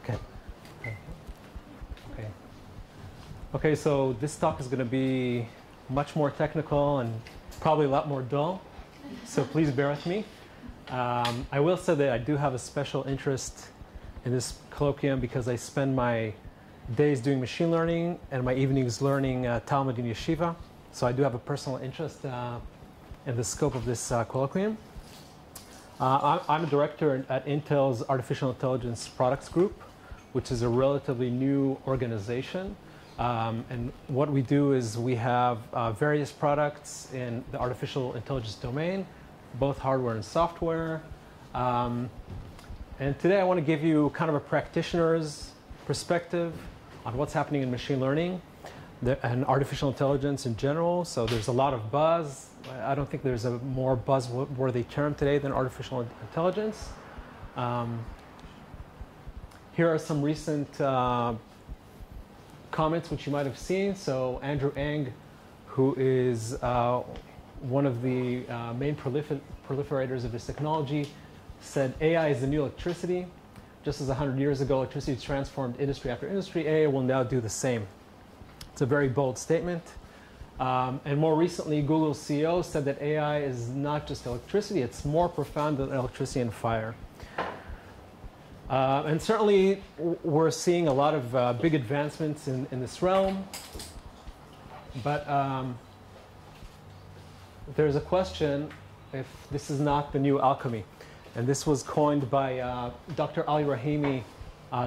Okay. Okay. Okay, so this talk is going to be much more technical and probably a lot more dull, so please bear with me. I will say that I do have a special interest in this colloquium because I spend my days doing machine learning and my evenings learning Talmud in yeshiva. So I do have a personal interest in the scope of this colloquium. I'm a director at Intel's Artificial Intelligence Products Group, which is a relatively new organization. And what we do is we have various products in the artificial intelligence domain, both hardware and software. And today I want to give you kind of a practitioner's perspective on what's happening in machine learning and artificial intelligence in general. So there's a lot of buzz. I don't think there's a more buzzworthy term today than artificial intelligence. Here are some recent comments which you might have seen. So Andrew Ng, who is one of the main proliferators of this technology, said AI is the new electricity. Just as 100 years ago, electricity transformed industry after industry, AI will now do the same. It's a very bold statement. And more recently, Google's CEO said that AI is not just electricity, it's more profound than electricity and fire. And certainly, we're seeing a lot of big advancements in this realm. But there's a question if this is not the new alchemy. And this was coined by Dr. Ali Rahimi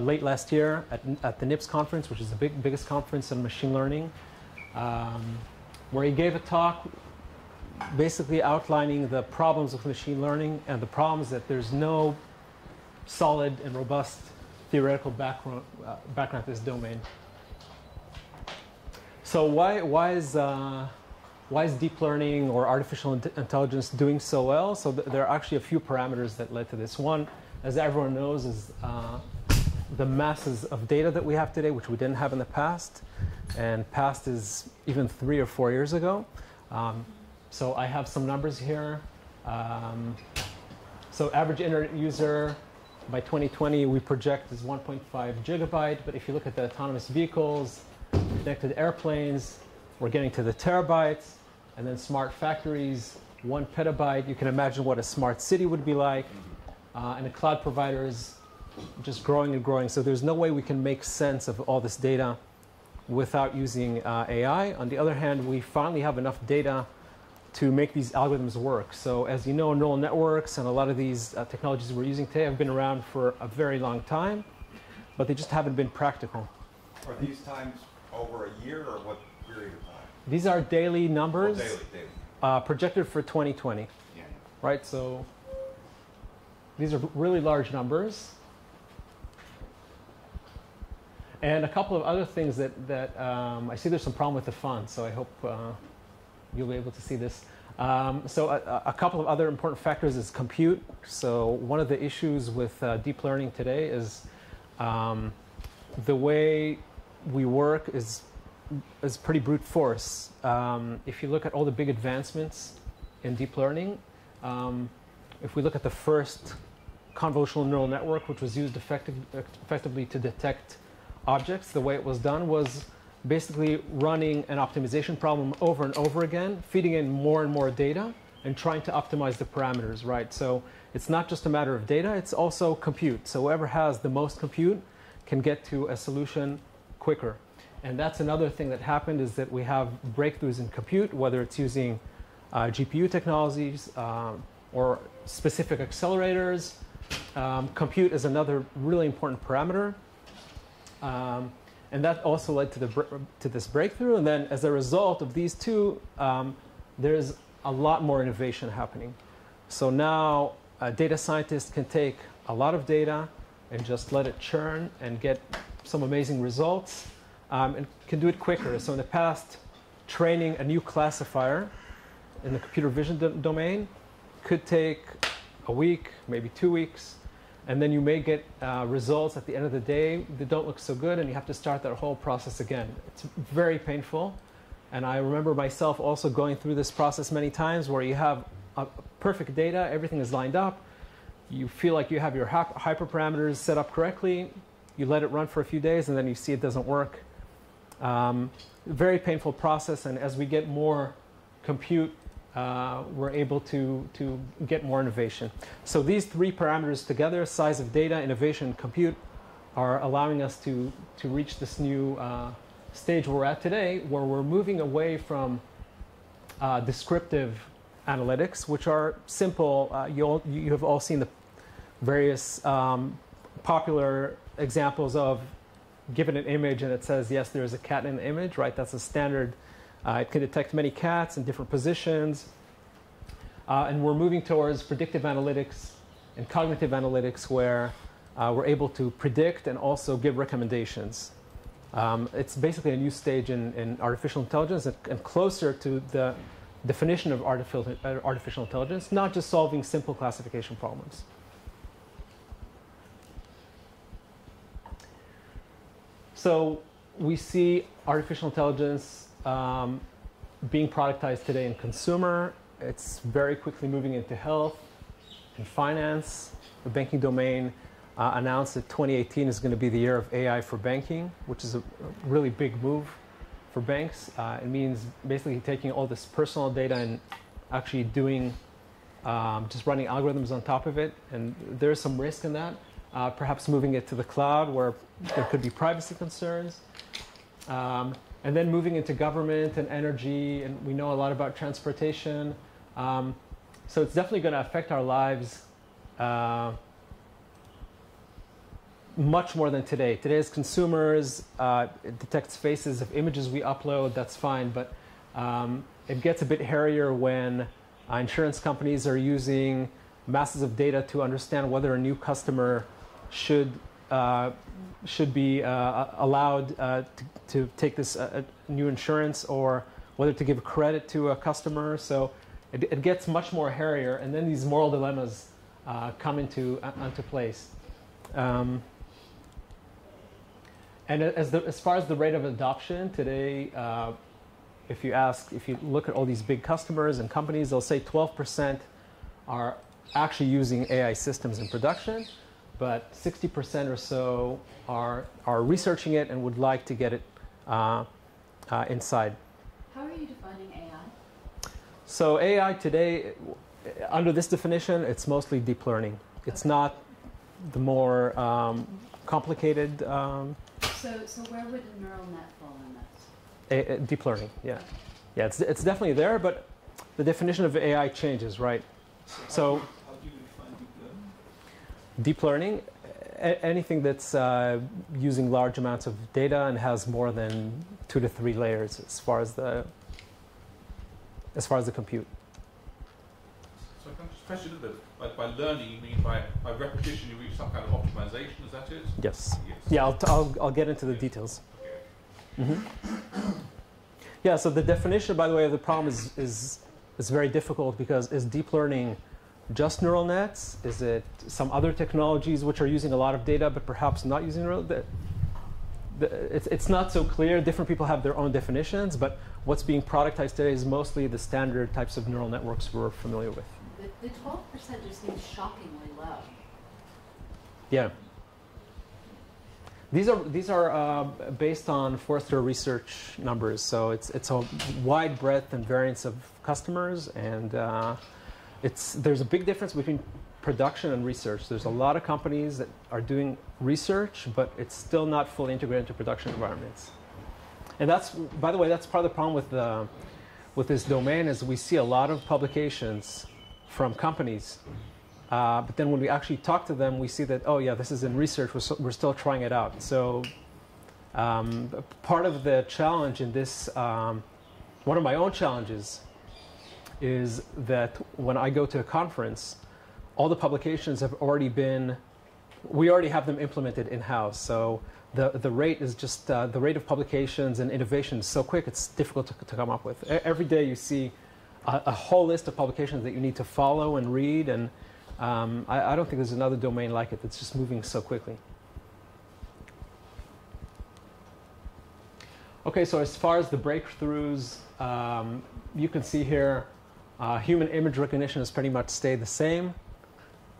late last year at the NIPS conference, which is the biggest conference on machine learning, where he gave a talk basically outlining the problems with machine learning and the problems that there's no solid and robust theoretical background to this domain. So why is deep learning or artificial intelligence doing so well? So there are actually a few parameters that led to this. One, as everyone knows, is the masses of data that we have today, which we didn't have in the past. And past is even 3 or 4 years ago. So I have some numbers here. So average internet user by 2020, we project is 1.5 gigabyte. But if you look at the autonomous vehicles, connected airplanes, we're getting to the terabytes. And then smart factories, 1 petabyte. You can imagine what a smart city would be like. And the cloud providers just growing and growing. So there's no way we can make sense of all this data without using AI. On the other hand, we finally have enough data to make these algorithms work. So as you know, neural networks and a lot of these technologies we're using today have been around for a very long time, but they just haven't been practical. Are these times over a year or what period of time? These are daily numbers. Oh, daily. Projected for 2020. Yeah. Right, so these are really large numbers. And a couple of other things that I see there's some problem with the font, so I hope you'll be able to see this. So a couple of other important factors is compute. So one of the issues with deep learning today is the way we work is pretty brute force. If you look at all the big advancements in deep learning, if we look at the first convolutional neural network, which was used effectively to detect objects, the way it was done was basically running an optimization problem over and over again, feeding in more and more data, and trying to optimize the parameters, right? So it's not just a matter of data, it's also compute. So whoever has the most compute can get to a solution quicker. And that's another thing that happened is that we have breakthroughs in compute, whether it's using GPU technologies or specific accelerators. Compute is another really important parameter. And that also led to this breakthrough. And then as a result of these two, there's a lot more innovation happening. So now data scientists can take a lot of data and just let it churn and get some amazing results. And can do it quicker. So in the past, training a new classifier in the computer vision domain could take a week, maybe 2 weeks. And then you may get results at the end of the day that don't look so good, and you have to start that whole process again. It's very painful. And I remember myself also going through this process many times where you have perfect data, everything is lined up, you feel like you have your hyperparameters set up correctly, you let it run for a few days, and then you see it doesn't work. Very painful process, and as we get more compute, we're able to get more innovation. So these three parameters together, size of data, innovation, and compute, are allowing us to reach this new stage we're at today, where we're moving away from descriptive analytics, which are simple. You have all seen the various popular examples of given an image and it says, yes, there is a cat in the image, right? That's a standard. It can detect many cats in different positions. And we're moving towards predictive analytics and cognitive analytics where we're able to predict and also give recommendations. It's basically a new stage in artificial intelligence and closer to the definition of artificial intelligence, not just solving simple classification problems. So we see artificial intelligence being productized today in consumer. It's very quickly moving into health and finance. The banking domain announced that 2018 is going to be the year of AI for banking, which is a really big move for banks. It means basically taking all this personal data and actually doing, just running algorithms on top of it. And there's some risk in that. Perhaps moving it to the cloud where there could be privacy concerns. And then moving into government and energy, and we know a lot about transportation. So it's definitely going to affect our lives much more than today. Today as consumers, it detects faces of images we upload, that's fine, but it gets a bit hairier when insurance companies are using masses of data to understand whether a new customer should be allowed to take this new insurance or whether to give credit to a customer. So it gets much more hairier, and then these moral dilemmas come into place. And as far as the rate of adoption today, if you look at all these big customers and companies, they'll say 12% are actually using AI systems in production, but 60% or so are researching it and would like to get it inside. How are you defining AI? So AI today, under this definition, it's mostly deep learning. It's not the more complicated. So where would a neural net fall in that? Deep learning, yeah. Yeah, it's definitely there, but the definition of AI changes, right? So How do you define deep learning? deep learning, anything that's using large amounts of data and has more than 2 to 3 layers as far as the compute. So I can just press you a little bit. By learning, you mean by repetition, you reach some kind of optimization, is that it? Yes. Yes. Yeah, I'll get into the details. Okay. Mm-hmm. Yeah, so the definition, by the way, of the problem is very difficult because is deep learning just neural nets? Is it some other technologies which are using a lot of data but perhaps not using neural nets? It's not so clear. Different people have their own definitions, but what's being productized today is mostly the standard types of neural networks we're familiar with. The 12% just seems shockingly low. Yeah. These are based on Forrester research numbers, so it's a wide breadth and variance of customers, and there's a big difference between production and research. There's a lot of companies that are doing research, but it's still not fully integrated into production environments. And that's, by the way, that's part of the problem with this domain is we see a lot of publications from companies. But then when we actually talk to them, we see that, oh yeah, this is in research, we're still trying it out. So part of the challenge in this, one of my own challenges is that when I go to a conference, all the publications have already been, we already have them implemented in-house. So the rate is just, the rate of publications and innovation is so quick, it's difficult to come up with. Every day you see a whole list of publications that you need to follow and read, and I don't think there's another domain like it that's just moving so quickly. Okay, so as far as the breakthroughs, you can see here, human image recognition has pretty much stayed the same.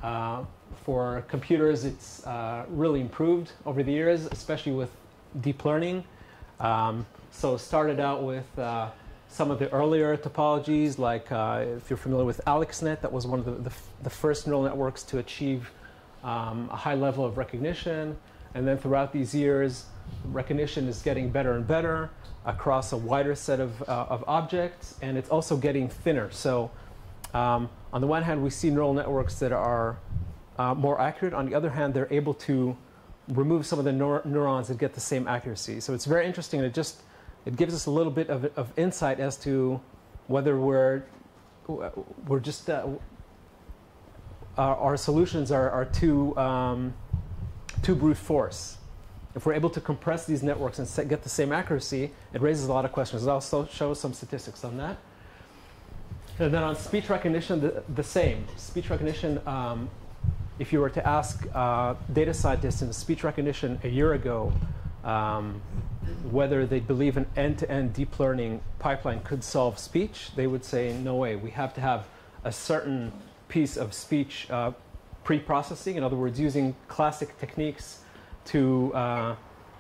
For computers, it's really improved over the years, especially with deep learning. So it started out with some of the earlier topologies, like if you're familiar with AlexNet, that was one of the first neural networks to achieve a high level of recognition. And then throughout these years, recognition is getting better and better across a wider set of objects, and it's also getting thinner. So on the one hand, we see neural networks that are more accurate. On the other hand, they're able to remove some of the neurons and get the same accuracy. So it's very interesting. It gives us a little bit of insight as to whether we're just our solutions are too brute force. If we're able to compress these networks and get the same accuracy, it raises a lot of questions. I'll also show some statistics on that. And then on speech recognition, the same. Speech recognition, if you were to ask data scientists in speech recognition a year ago whether they believe an end-to-end deep learning pipeline could solve speech, they would say, no way. We have to have a certain piece of speech pre-processing, in other words, using classic techniques to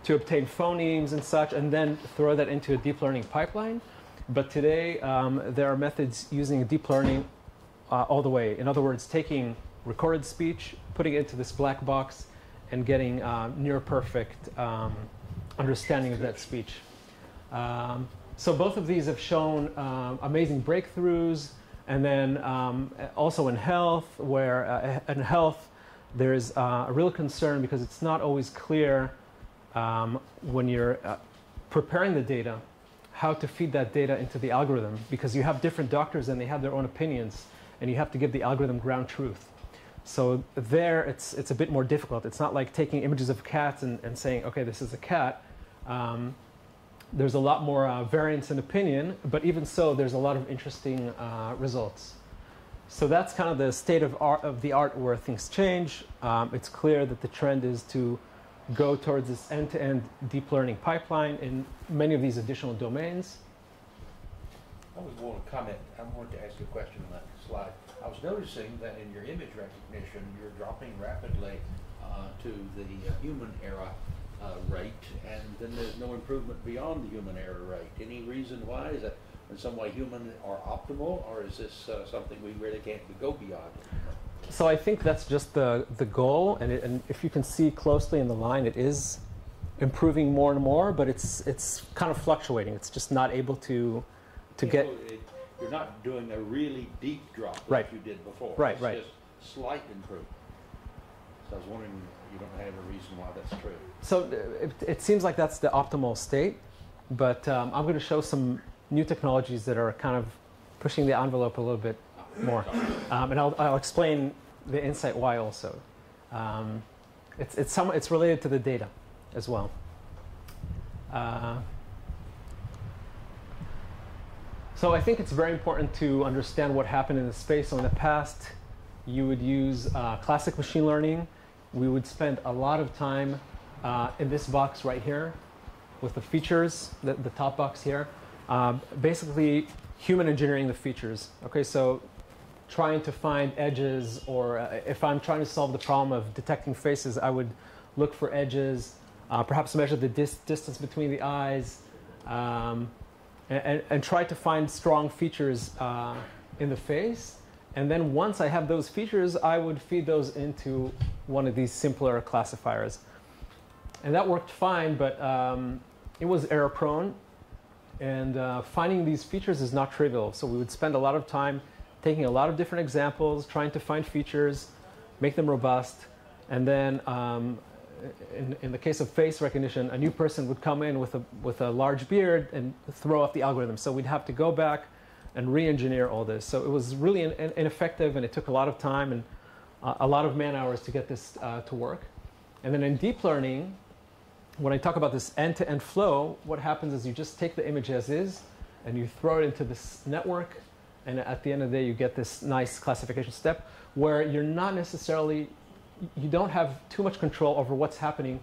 obtain phonemes and such, and then throw that into a deep learning pipeline. But today, there are methods using deep learning all the way. In other words, taking recorded speech, putting it into this black box, and getting near perfect understanding of that speech. So both of these have shown amazing breakthroughs. And then also in health, where in health there's a real concern because it's not always clear when you're preparing the data how to feed that data into the algorithm, because you have different doctors and they have their own opinions, and you have to give the algorithm ground truth. So there it's a bit more difficult. It's not like taking images of cats and saying, okay, this is a cat. There's a lot more variance in opinion, but even so, there's a lot of interesting results. So that's kind of the state of the art where things change. It's clear that the trend is to go towards this end-to-end deep learning pipeline in many of these additional domains. I was going to comment. I wanted to ask you a question on that slide. I was noticing that in your image recognition, you're dropping rapidly to the human era rate, and then there's no improvement beyond the human error rate. Any reason why? Is that in some way human are optimal, or is this something we really can't go beyond? So I think that's just the goal, and if you can see closely in the line, it is improving more and more, but it's kind of fluctuating. It's just not able to get. You're not doing a really deep drop right. like you did before. Right, it's right. Just slight improvement. So I was wondering, you don't have a reason why that's true. So it seems like that's the optimal state, but I'm going to show some new technologies that are kind of pushing the envelope a little bit more. And I'll explain the insight why also. It's related to the data as well. So I think it's very important to understand what happened in the space. So in the past, you would use classic machine learning. We would spend a lot of time in this box right here with the features, the top box here, basically human engineering the features. Okay, so trying to find edges, or if I'm trying to solve the problem of detecting faces, I would look for edges, perhaps measure the distance between the eyes, and try to find strong features in the face. And then once I have those features, I would feed those into one of these simpler classifiers. And that worked fine, but it was error prone. And finding these features is not trivial. So we would spend a lot of time taking a lot of different examples, trying to find features, make them robust. And then in the case of face recognition, a new person would come in with a large beard and throw off the algorithm. So we'd have to go back and re-engineer all this. So it was really ineffective, and it took a lot of time and a lot of man hours to get this to work. And then in deep learning, when I talk about this end-to-end flow, what happens is you just take the image as is, and you throw it into this network, and at the end of the day, you get this nice classification step where you're not necessarily, you don't have too much control over what's happening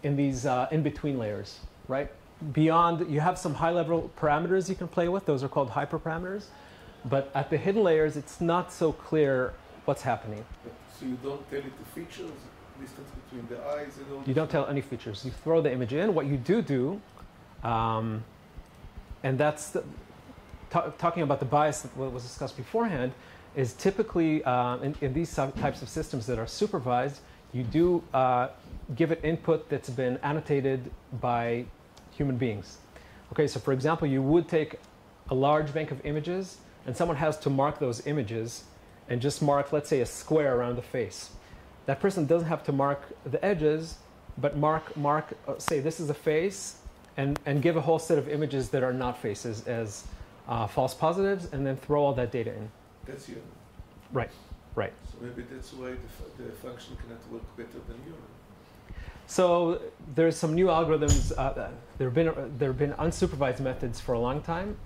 in these in-between layers, right? Beyond, you have some high-level parameters you can play with. Those are called hyperparameters. But at the hidden layers, it's not so clear what's happening. So you don't tell it the features, distance between the eyes and all? You don't tell any features. You throw the image in. What you do, and that's talking about the bias that was discussed beforehand, is typically in these types of systems that are supervised, you do give it input that's been annotated by human beings. Okay, so for example, you would take a large bank of images, and someone has to mark those images and just mark, let's say, a square around the face. That person doesn't have to mark the edges, but say this is a face, and give a whole set of images that are not faces as false positives, and then throw all that data in. That's human. Right, right. So maybe that's why the function cannot work better than human. So there's some new algorithms. There have been unsupervised methods for a long time,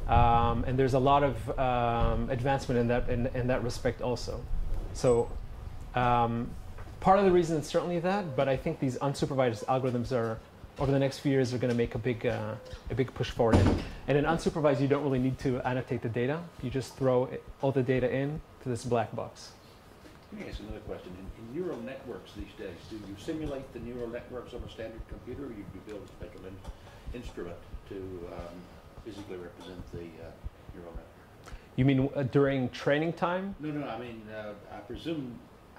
and there's a lot of advancement in that respect also. So part of the reason is certainly that, but I think these unsupervised algorithms are, over the next few years, are going to make a big push forward. And in unsupervised, you don't really need to annotate the data. You just throw all the data in to this black box. Let me ask another question. In neural networks these days, do you simulate the neural networks on a standard computer, or you build a special instrument to physically represent the neural network? You mean during training time? No, I mean,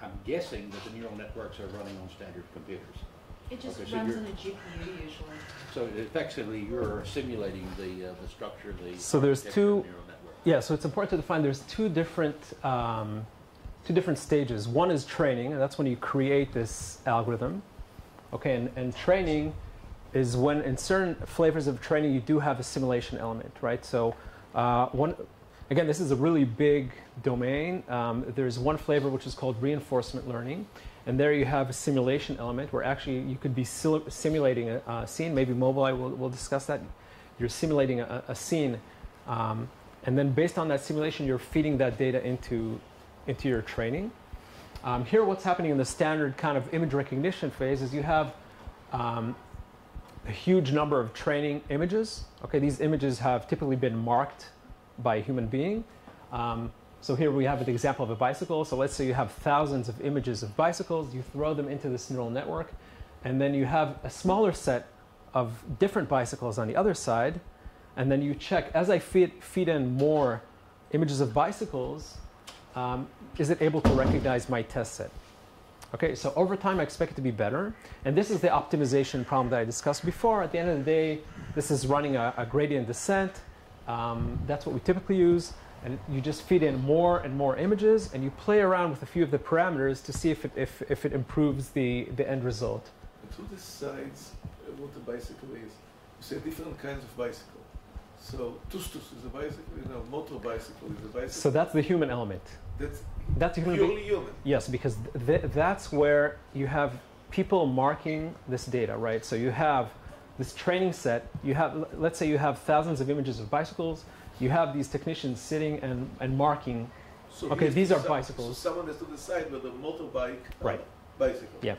I'm guessing that the neural networks are running on standard computers. It just Okay, so runs on a GPU usually. So effectively, you're simulating the structure, So there's architecture two. of the neural network. Yeah, so it's important to define there's two different stages. One is training, and that's when you create this algorithm. Okay, and training is when in certain flavors of training you do have a simulation element, right? So again, this is a really big domain. There's one flavor which is called reinforcement learning, and there you have a simulation element where actually you could be simulating a scene. Maybe Mobileye will discuss that. You're simulating a scene, and then based on that simulation, you're feeding that data into your training. Here, what's happening in the standard kind of image recognition phase is you have a huge number of training images. Okay, these images have typically been marked by a human being. So here we have an example of a bicycle. So let's say you have thousands of images of bicycles. You throw them into this neural network, and then you have a smaller set of different bicycles on the other side, and then you check, as I feed in more images of bicycles, is it able to recognize my test set? Okay, so over time I expect it to be better. And this is the optimization problem that I discussed before. At the end of the day, this is running a gradient descent. That's what we typically use. And you just feed in more and more images, and you play around with a few of the parameters to see if it improves the end result. And who decides what a bicycle is? You say different kinds of bicycle. So tustus is a bicycle, motor bicycle is a bicycle. So that's the human element. That's a purely human. Yes, because that's where you have people marking this data, right? So you have this training set. You have, let's say you have thousands of images of bicycles. You have these technicians sitting and marking. So okay, these are bicycles. So someone has to decide whether motorbike or right. bicycle. Yeah.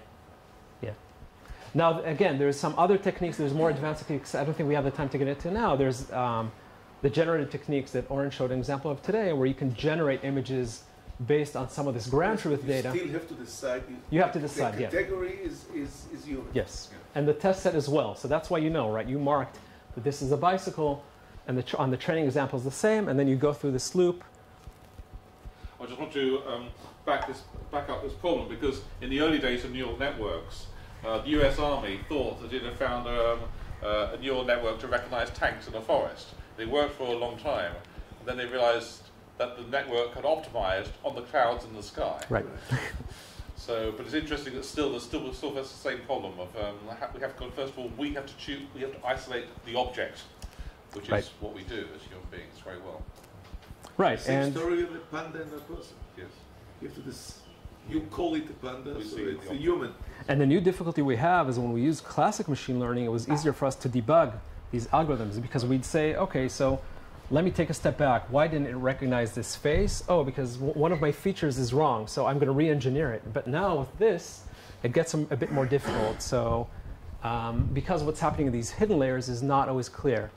Yeah. Now, again, there's some other techniques. There's more advanced techniques. I don't think we have the time to get into now. There's the generative techniques that Oren showed an example of today, where you can generate images based on some of this ground truth data. You still have to decide. You have to decide, the category is human. Yes. Yeah. And the test set as well. So that's why you know, right? You marked that this is a bicycle, and on the training example is the same, and then you go through this loop. I just want to back up this problem, because in the early days of neural networks, the US Army thought that it had found a neural network to recognize tanks in a forest. They worked for a long time, and then they realized that the network had optimized on the clouds in the sky. Right. So, but it's interesting that there's still the same problem of we have to, first of all, we have to isolate the object, which is right. What we do as human beings very well. Right. Same story of a panda and a person. Yes. You have to you call it a panda, so it's a human. And the new difficulty we have is when we use classic machine learning, it was easier for us to debug these algorithms, because we'd say, okay, so let me take a step back. Why didn't it recognize this face? Oh, because one of my features is wrong, so I'm going to re-engineer it. But now with this, it gets a bit more difficult. So because what's happening in these hidden layers is not always clear.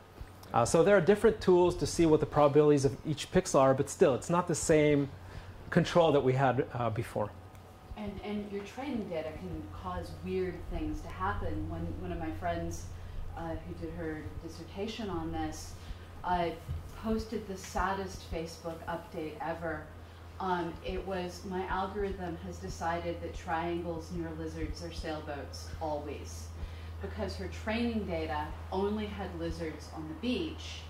So there are different tools to see what the probabilities of each pixel are, but still, it's not the same control that we had before. And your training data can cause weird things to happen. When one of my friends who did her dissertation on this posted the saddest Facebook update ever. It was, my algorithm has decided that triangles near lizards are sailboats, always. Because her training data only had lizards on the beach,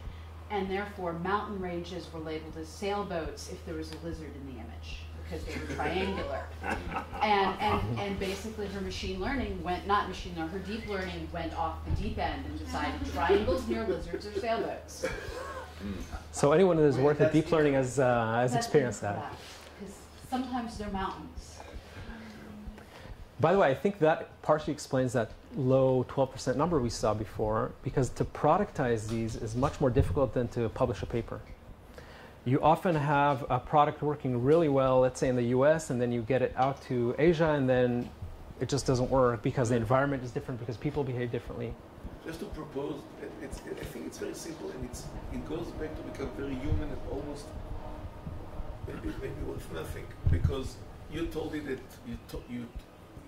and therefore mountain ranges were labeled as sailboats if there was a lizard in the image, because they were triangular. And basically her machine learning went, not machine learning, her deep learning went off the deep end and decided triangles near lizards are sailboats. So anyone who has worked with deep learning has experienced that. Because sometimes they're mountains. By the way, I think that partially explains that low 12% number we saw before, because to productize these is much more difficult than to publish a paper. You often have a product working really well, let's say in the US, and then you get it out to Asia, and then it just doesn't work because the environment is different, because people behave differently. Just to propose, I think it's very simple, and it goes back to become very human and almost maybe worth nothing, because you told it that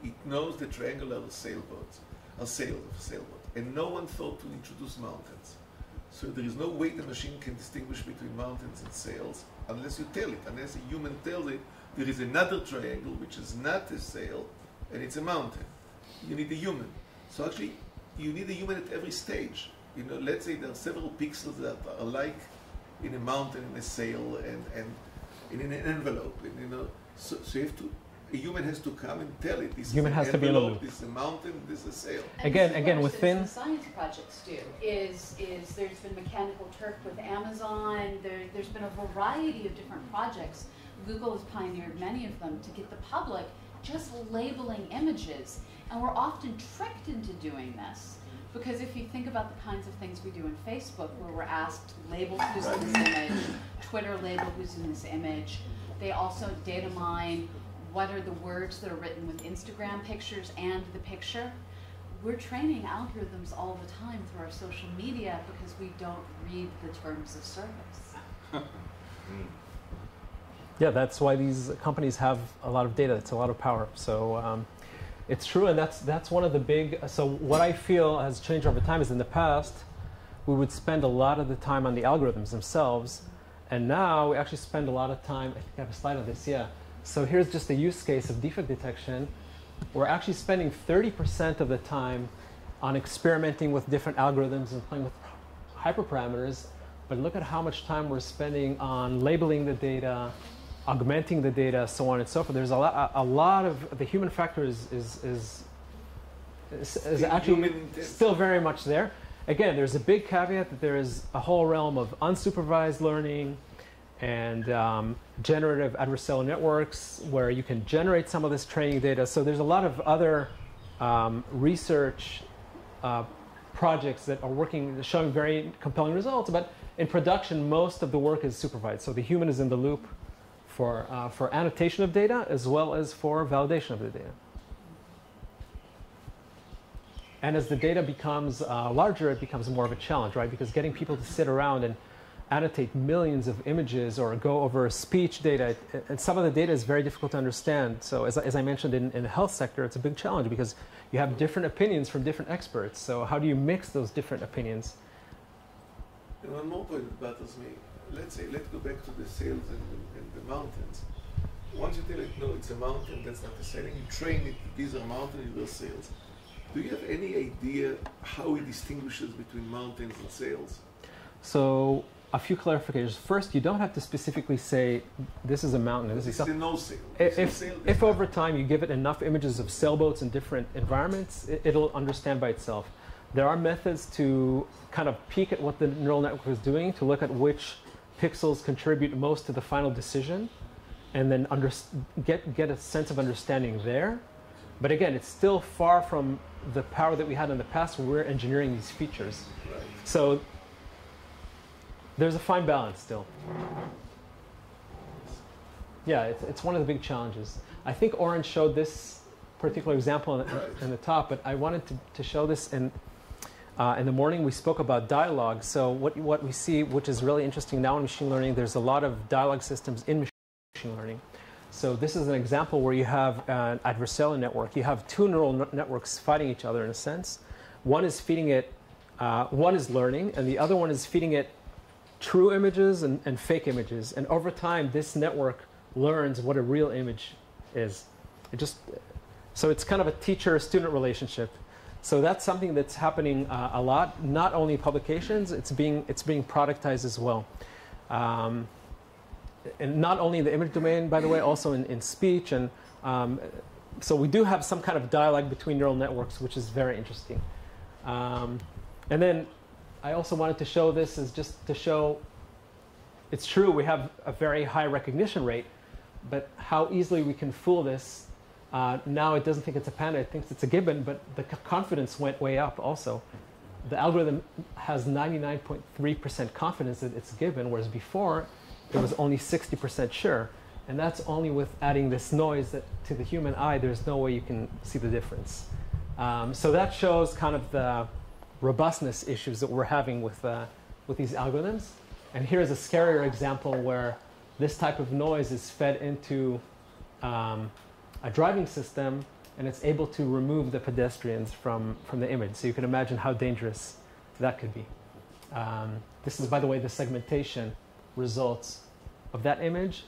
it knows the triangular sailboats are sailboat, and no one thought to introduce mountains. So there is no way the machine can distinguish between mountains and sails unless you tell it. Unless a human tells it there is another triangle which is not a sail and it's a mountain. You need a human. So actually, you need a human at every stage. You know, let's say there are several pixels that are alike in a mountain, in a sail, and in an envelope. And, you know, so you have to. A human has to come and tell it. This human is has an to be in the envelope, loop. this is a mountain, this is a sail. And Again, what within citizen science projects do is there's been Mechanical Turk with Amazon. There's been a variety of different projects. Google has pioneered many of them to get the public just labeling images, and we're often tricked into doing this. Because if you think about the kinds of things we do in Facebook, where we're asked label who's in this image, Twitter label who's in this image, they also data mine what are the words that are written with Instagram pictures and the picture. We're training algorithms all the time through our social media because we don't read the terms of service. Yeah, that's why these companies have a lot of data. It's a lot of power. So it's true, and that's one of the big. So what I feel has changed over time is in the past, we would spend a lot of the time on the algorithms themselves, and now we actually spend a lot of time. I think I have a slide on this. Yeah. So here's just a use case of defect detection. We're actually spending 30% of the time on experimenting with different algorithms and playing with hyperparameters. But look at how much time we're spending on labeling the data, augmenting the data, so on and so forth. There's a lot of the human factor is actually still very much there. Again, there's a big caveat that there is a whole realm of unsupervised learning and generative adversarial networks where you can generate some of this training data. So there's a lot of other research projects that are working, showing very compelling results. But in production, most of the work is supervised. So the human is in the loop for annotation of data as well as for validation of the data. And as the data becomes larger, it becomes more of a challenge, right? Because getting people to sit around and annotate millions of images or go over speech data, and some of the data is very difficult to understand. So as I mentioned in the health sector, it's a big challenge because you have different opinions from different experts. So how do you mix those different opinions? And one more point that bothers me. Let's go back to the sails and the mountains. Once you tell it, no, it's a mountain, that's not a sail, and you train it, these are mountains, these are sails. Do you have any idea how it distinguishes between mountains and sails? So a few clarifications. First, you don't have to specifically say this is a mountain. This is a no sail. If over time you give it enough images of sailboats in different environments, it'll understand by itself. There are methods to kind of peek at what the neural network is doing, to look at which pixels contribute most to the final decision, and then get a sense of understanding there. But again, it's still far from the power that we had in the past when we were engineering these features. Right. So there's a fine balance still. Yeah, it's one of the big challenges. I think Oren showed this particular example in the top, but I wanted to show this in the morning. We spoke about dialogue. So what we see, which is really interesting now in machine learning, there's a lot of dialogue systems in machine learning. So this is an example where you have an adversarial network. You have two neural networks fighting each other in a sense. One is feeding it, one is learning, and the other one is feeding it true images and fake images. And over time, this network learns what a real image is. So it's kind of a teacher-student relationship. So that's something that's happening a lot. Not only publications, it's being productized as well. And not only in the image domain, by the way, also in speech. And so we do have some kind of dialogue between neural networks, which is very interesting. And then I also wanted to show this is just to show it's true we have a very high recognition rate, but how easily we can fool this. Now it doesn't think it's a panda, it thinks it's a gibbon, but the confidence went way up also. The algorithm has 99.3% confidence that it's a gibbon, whereas before it was only 60% sure. And that's only with adding this noise that to the human eye, there's no way you can see the difference. So that shows kind of the robustness issues that we're having with these algorithms. And here's a scarier example where this type of noise is fed into a driving system, and it's able to remove the pedestrians from the image. So you can imagine how dangerous that could be. This is, by the way, the segmentation results of that image.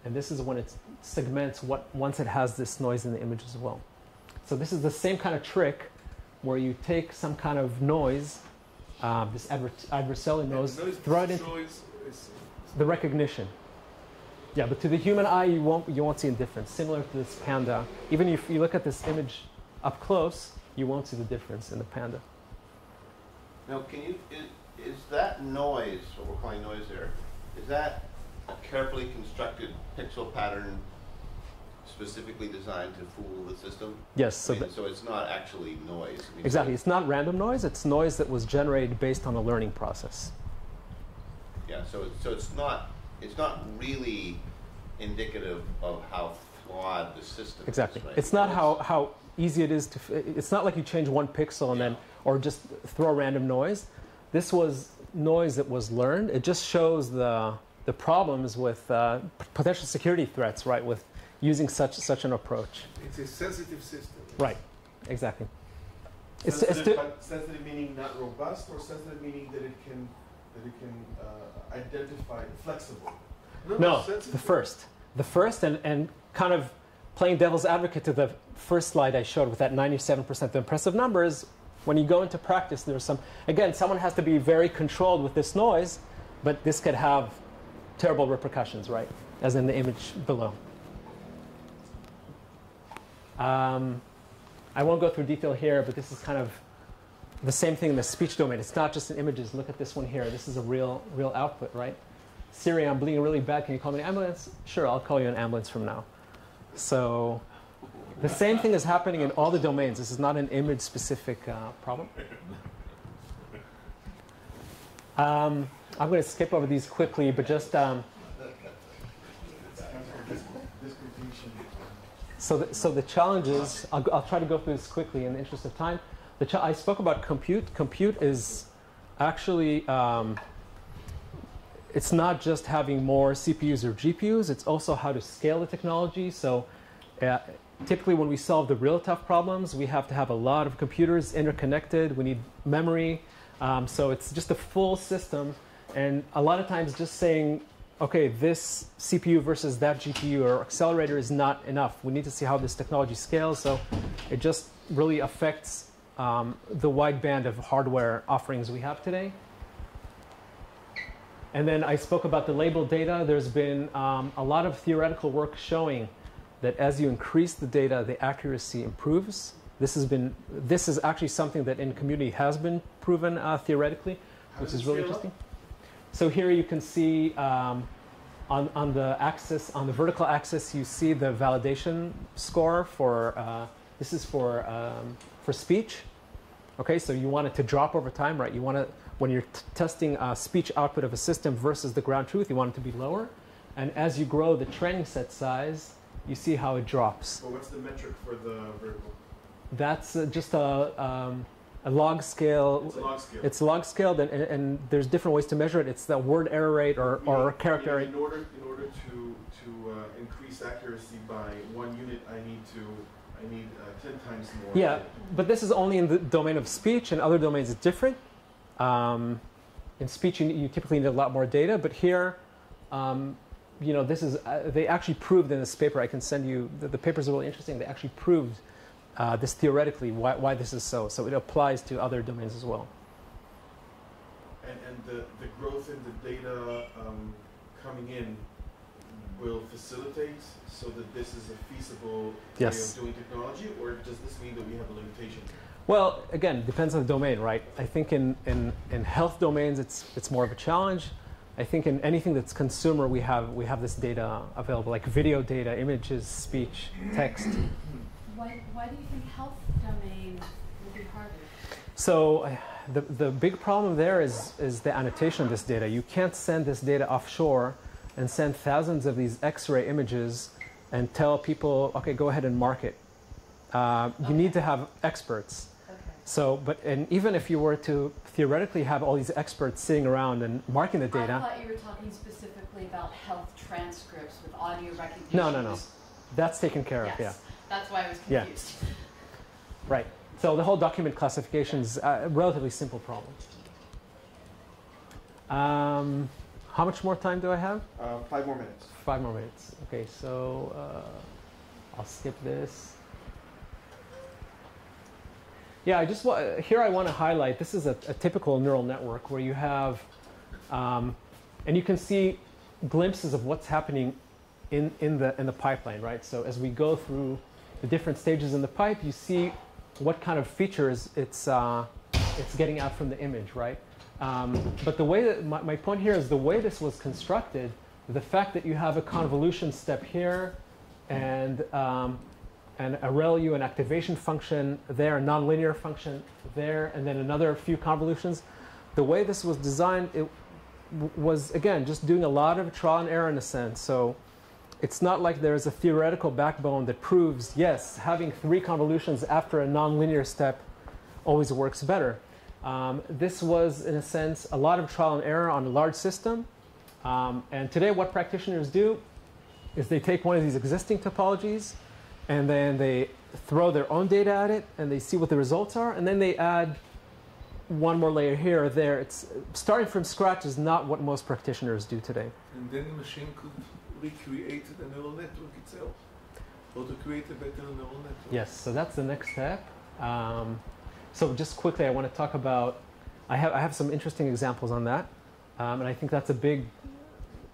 And this is when it segments once it has this noise in the image as well. So this is the same kind of trick where you take some kind of noise, this adversarial noise, throw it into the recognition. Yeah, but to the human eye, you won't see a difference. Similar to this panda. Even if you look at this image up close, you won't see the difference in the panda. Now, is that noise, what we're calling noise there, is that a carefully constructed pixel pattern specifically designed to fool the system? Yes. So it's not actually noise. I mean, exactly. It's not random noise. It's noise that was generated based on a learning process. Yeah. So it's not really indicative of how flawed the system exactly. is. Right? It's not how easy it is to. It's not like you change one pixel and then, or just throw random noise. This was noise that was learned. It just shows the problems with potential security threats, right, with using such an approach. It's a sensitive system. Right, exactly. Sensitive meaning not robust, or sensitive meaning that it can identify flexible? No, the first, and kind of playing devil's advocate to the first slide I showed with that 97% impressive numbers. When you go into practice, there's someone has to be very controlled with this noise, but this could have terrible repercussions, right? As in the image below. I won't go through detail here, but this is kind of the same thing in the speech domain. It's not just in images. Look at this one here. This is a real output, right? Siri, I'm bleeding really bad. Can you call me an ambulance? Sure, I'll call you an ambulance from now. So the same thing is happening in all the domains. This is not an image-specific problem. I'm going to skip over these quickly, but just so the challenges. I'll try to go through this quickly in the interest of time. I spoke about compute. Compute is actually it's not just having more CPUs or GPUs. It's also how to scale the technology. So typically, when we solve the real tough problems, we have to have a lot of computers interconnected. We need memory. So it's just a full system. And a lot of times just saying, OK, this CPU versus that GPU or accelerator is not enough. We need to see how this technology scales. So it just really affects the wide band of hardware offerings we have today. And then I spoke about the labeled data. There's been a lot of theoretical work showing that as you increase the data, the accuracy improves. This is actually something that in community has been proven theoretically, which is really interesting. So here you can see on the axis, on the vertical axis, you see the validation score for this is for speech. Okay, so you want it to drop over time, right? You want to, when you're testing speech output of a system versus the ground truth, you want it to be lower. And as you grow the training set size, you see how it drops. Well, what's the metric for the vertical? That's just a log scale. It's a log scale. It's log scaled, and there's different ways to measure it. It's the word error rate or character rate. In order to increase accuracy by 1 unit, I need 10 times more. Yeah, but this is only in the domain of speech. In other domains, it's different. In speech, you typically need a lot more data, but here, this is they actually proved in this paper. I can send you the papers are really interesting. They actually proved this theoretically why this is so. So it applies to other domains as well. And the growth in the data coming in will facilitate so that this is a feasible way of doing technology, or does this mean that we have a limitation? Well, again, depends on the domain, right? I think in health domains, it's more of a challenge. I think in anything that's consumer, we have this data available, like video data, images, speech, text. Why do you think health domain will be harder? So the big problem there is the annotation of this data. You can't send this data offshore and send thousands of these X-ray images and tell people, okay, go ahead and mark it. You need to have experts. So, and even if you were to theoretically have all these experts sitting around and marking the data. I thought you were talking specifically about health transcripts with audio recognition. No. That's taken care of, yeah. That's why I was confused. Yeah. Right. So the whole document classification is a relatively simple problem. How much more time do I have? 5 more minutes. 5 more minutes. Okay, so I'll skip this. Yeah, here I want to highlight, this is a typical neural network where you have, and you can see glimpses of what's happening in the pipeline, right? So as we go through the different stages in the pipe, you see what kind of features it's getting out from the image, right? But the way that, my point here is the way this was constructed, the fact that you have a convolution step here and a ReLU, an activation function there, a nonlinear function there, and then another few convolutions. The way this was designed, it was, again, just doing a lot of trial and error in a sense. So it's not like there's a theoretical backbone that proves, yes, having 3 convolutions after a nonlinear step always works better. This was, in a sense, a lot of trial and error on a large system. And today what practitioners do is they take one of these existing topologies, and then they throw their own data at it, and they see what the results are, and then they add one more layer here or there. It's starting from scratch is not what most practitioners do today. And then the machine could recreate the neural network itself, or to create a better neural network. Yes, so that's the next step. So just quickly, I want to talk about, I have some interesting examples on that, and I think that's a big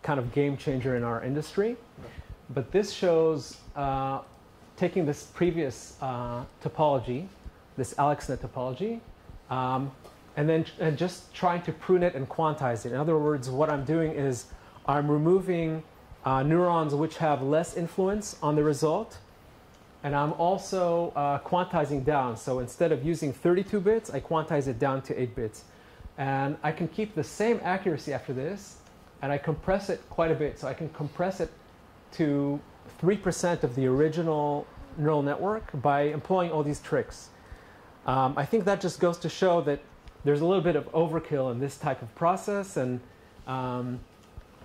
kind of game changer in our industry. But this shows taking this previous topology, this AlexNet topology, and just trying to prune it and quantize it. In other words, what I'm doing is I'm removing neurons which have less influence on the result, and I'm also quantizing down. So instead of using 32 bits, I quantize it down to 8 bits. And I can keep the same accuracy after this, and I compress it quite a bit. So I can compress it to 3% of the original neural network by employing all these tricks. I think that just goes to show that there's a little bit of overkill in this type of process, and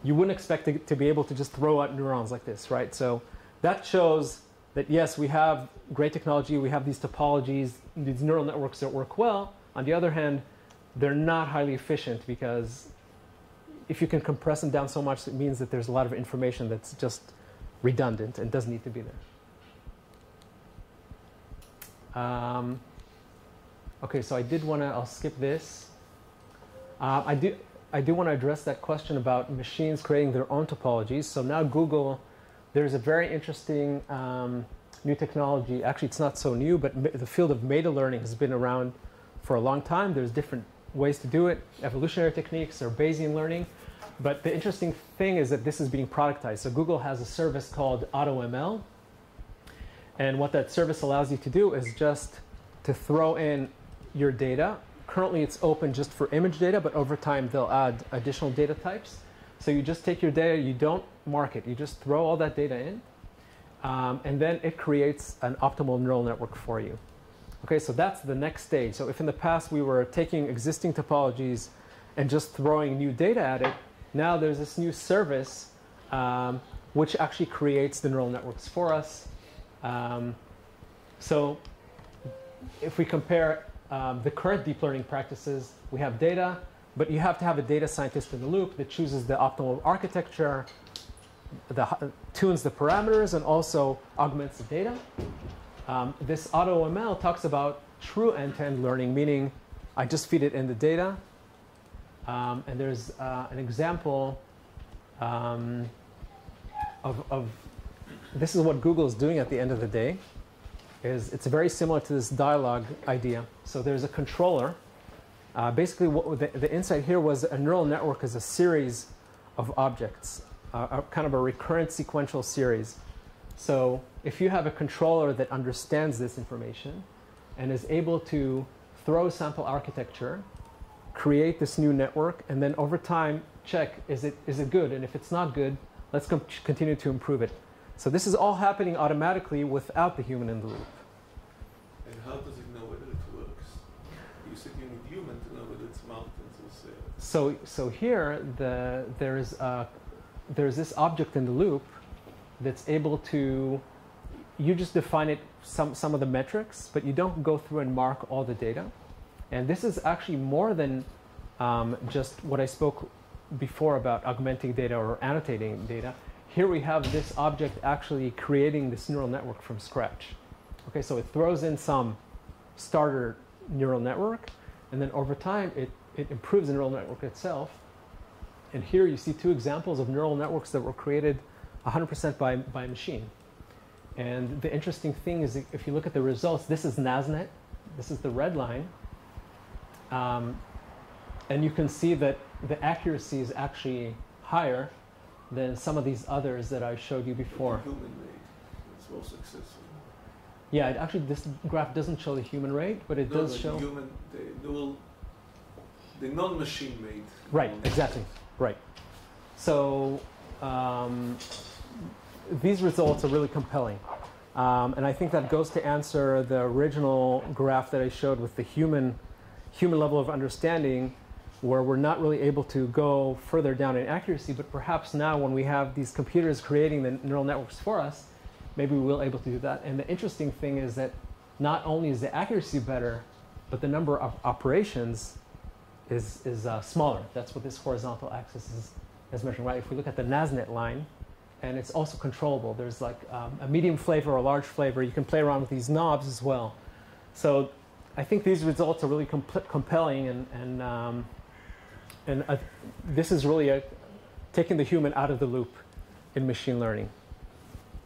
you wouldn't expect to be able to just throw out neurons like this, right? So that shows that, yes, we have great technology, we have these topologies, these neural networks that work well. On the other hand, they're not highly efficient, because if you can compress them down so much, it means that there's a lot of information that's just redundant and doesn't need to be there. Okay, so I'll skip this. I do want to address that question about machines creating their own topologies. So now Google, there's a very interesting new technology. Actually, it's not so new, but the field of meta learning has been around for a long time. There's different ways to do it, evolutionary techniques or Bayesian learning. But the interesting thing is that this is being productized. So Google has a service called AutoML. And what that service allows you to do is just to throw in your data. Currently, it's open just for image data, but over time, they'll add additional data types. So you just take your data, you don't mark it. You just throw all that data in, and then it creates an optimal neural network for you. Okay, so that's the next stage. So if in the past we were taking existing topologies and just throwing new data at it, now there's this new service which actually creates the neural networks for us. So if we compare the current deep learning practices, we have data, but you have to have a data scientist in the loop that chooses the optimal architecture, tunes the parameters, and also augments the data. This AutoML talks about true end-to-end learning, meaning I just feed it in the data. And there's an example of this is what Google is doing at the end of the day. It's very similar to this dialogue idea. So there's a controller. Basically, what the insight here was a neural network is a series of objects, kind of a recurrent sequential series. So if you have a controller that understands this information and is able to throw sample architecture, create this new network, and then over time check, is it good? And if it's not good, let's continue to improve it. So this is all happening automatically without the human in the loop. And how does it know whether it works? You said you need human to know whether it's mountains or sails. So here there's this object in the loop that's able to, you just define it some of the metrics, but you don't go through and mark all the data. And this is actually more than just what I spoke before about augmenting data or annotating data. Here we have this object actually creating this neural network from scratch. Okay, so it throws in some starter neural network, and then over time it improves the neural network itself. And here you see two examples of neural networks that were created 100% by machine. And the interesting thing is, if you look at the results, this is NASNet. This is the red line. And you can see that the accuracy is actually higher than some of these others that I showed you before. Human made. It's more successful. Yeah, actually this graph doesn't show the human rate, but it does show... The non-machine made. Right, exactly, right. So these results are really compelling. And I think that goes to answer the original graph that I showed with the human level of understanding, where we're not really able to go further down in accuracy, but perhaps now when we have these computers creating the neural networks for us, maybe we'll be able to do that. And the interesting thing is that not only is the accuracy better, but the number of operations is smaller. That's what this horizontal axis is measuring, right? If we look at the NASNet line, and it's also controllable. There's like a medium flavor or a large flavor. You can play around with these knobs as well. So I think these results are really compelling, and this is really taking the human out of the loop in machine learning.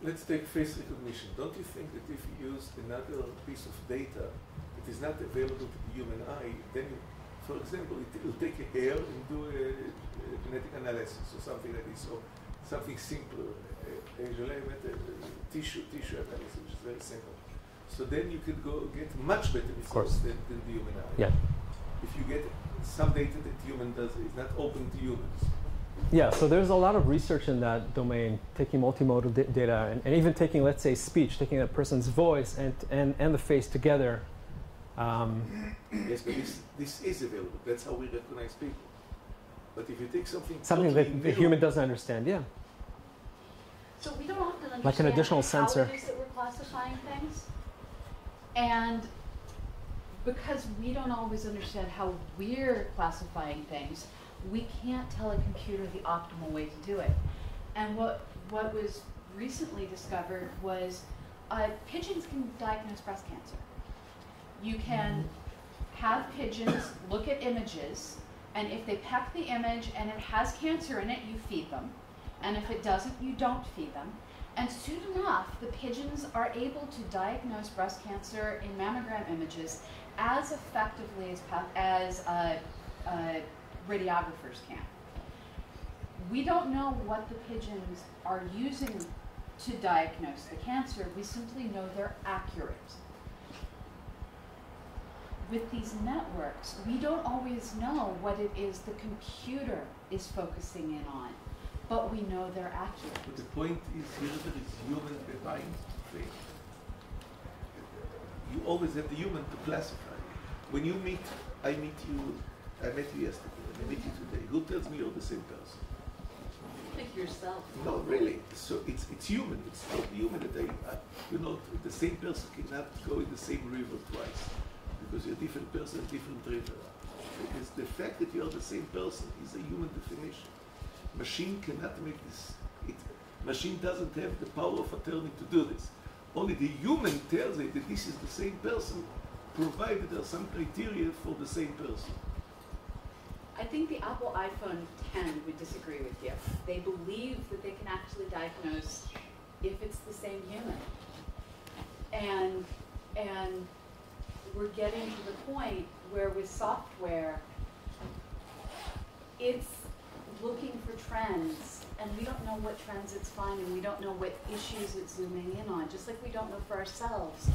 Let's take face recognition. Don't you think that if you use another piece of data that is not available to the human eye, then, for example, it will take a hair and do a genetic analysis or something like this, or something simpler, tissue analysis, which is very simple. So then you could go get much better results than the human eye. Yeah. If you get some data that human does, is not open to humans. Yeah, so there's a lot of research in that domain, taking multimodal data and even taking, let's say, speech, taking a person's voice and the face together. Yes, but this is available. That's how we recognize people. But if you take something that the human doesn't understand, yeah. So we don't often understand like an additional sensor. how it is that we're classifying things. And because we don't always understand how we're classifying things, we can't tell a computer the optimal way to do it. And what was recently discovered was pigeons can diagnose breast cancer. You can have pigeons look at images, and if they peck the image and it has cancer in it, you feed them. And if it doesn't, you don't feed them. And soon enough, the pigeons are able to diagnose breast cancer in mammogram images as effectively as radiographers can. We don't know what the pigeons are using to diagnose the cancer. We simply know they're accurate. With these networks, we don't always know what it is the computer is focusing in on, but we know they're accurate. But the point is here that it's human behind things. always have the human to classify. When you meet, I met you yesterday, and I meet you today. Who tells me you're the same person? Like yourself. No, really. So it's human. It's not human that the same person cannot go in the same river twice because you're a different person, different river. Because the fact that you are the same person is a human definition. Machine cannot make this. Machine doesn't have the power of attorney to do this. Only the human tells it that this is the same person, provided there are some criteria for the same person. I think the Apple iPhone 10 would disagree with you. They believe that they can actually diagnose if it's the same human. And we're getting to the point where with software, it's looking for trends, and we don't know what trends it's finding. We don't know what issues it's zooming in on, just like we don't know for ourselves.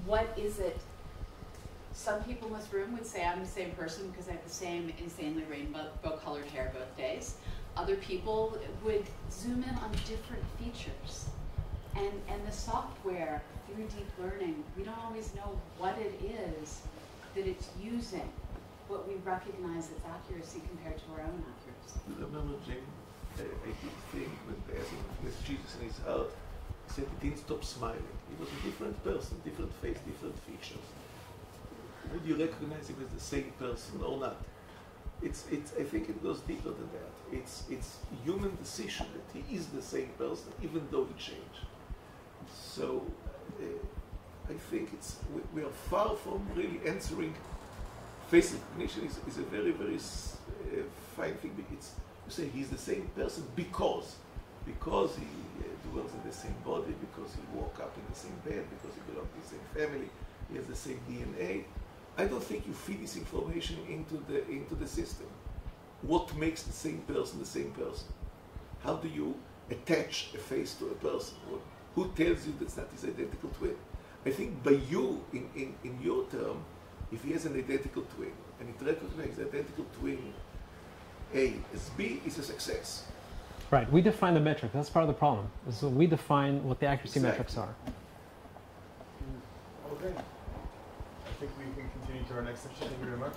What is it? Some people in this room would say I'm the same person because I have the same insanely rainbow-colored hair both days. Other people would zoom in on different features. And the software, through deep learning, we don't always know what it is that it's using, what we recognize its accuracy compared to our own accuracy. You remember, Jim, I did think when with Jesus in his heart, he said he didn't stop smiling. He was a different person, different face, different features. Would you recognize him as the same person or not? I think it goes deeper than that. It's human decision that he is the same person, even though he changed. So I think we are far from really answering. Face recognition is a very, very fine thing. You say he's the same person because he dwells in the same body, because he woke up in the same bed, because he belongs to the same family, he has the same DNA. I don't think you feed this information into the system. What makes the same person the same person? How do you attach a face to a person? Who tells you that's not his identical twin? I think by you, in your term, if he has an identical twin and it recognizes identical twin A as B, is a success. Right. We define the metric. That's part of the problem. So we define what the accuracy metrics are. Okay. I think we can continue to our next section. Thank you very much.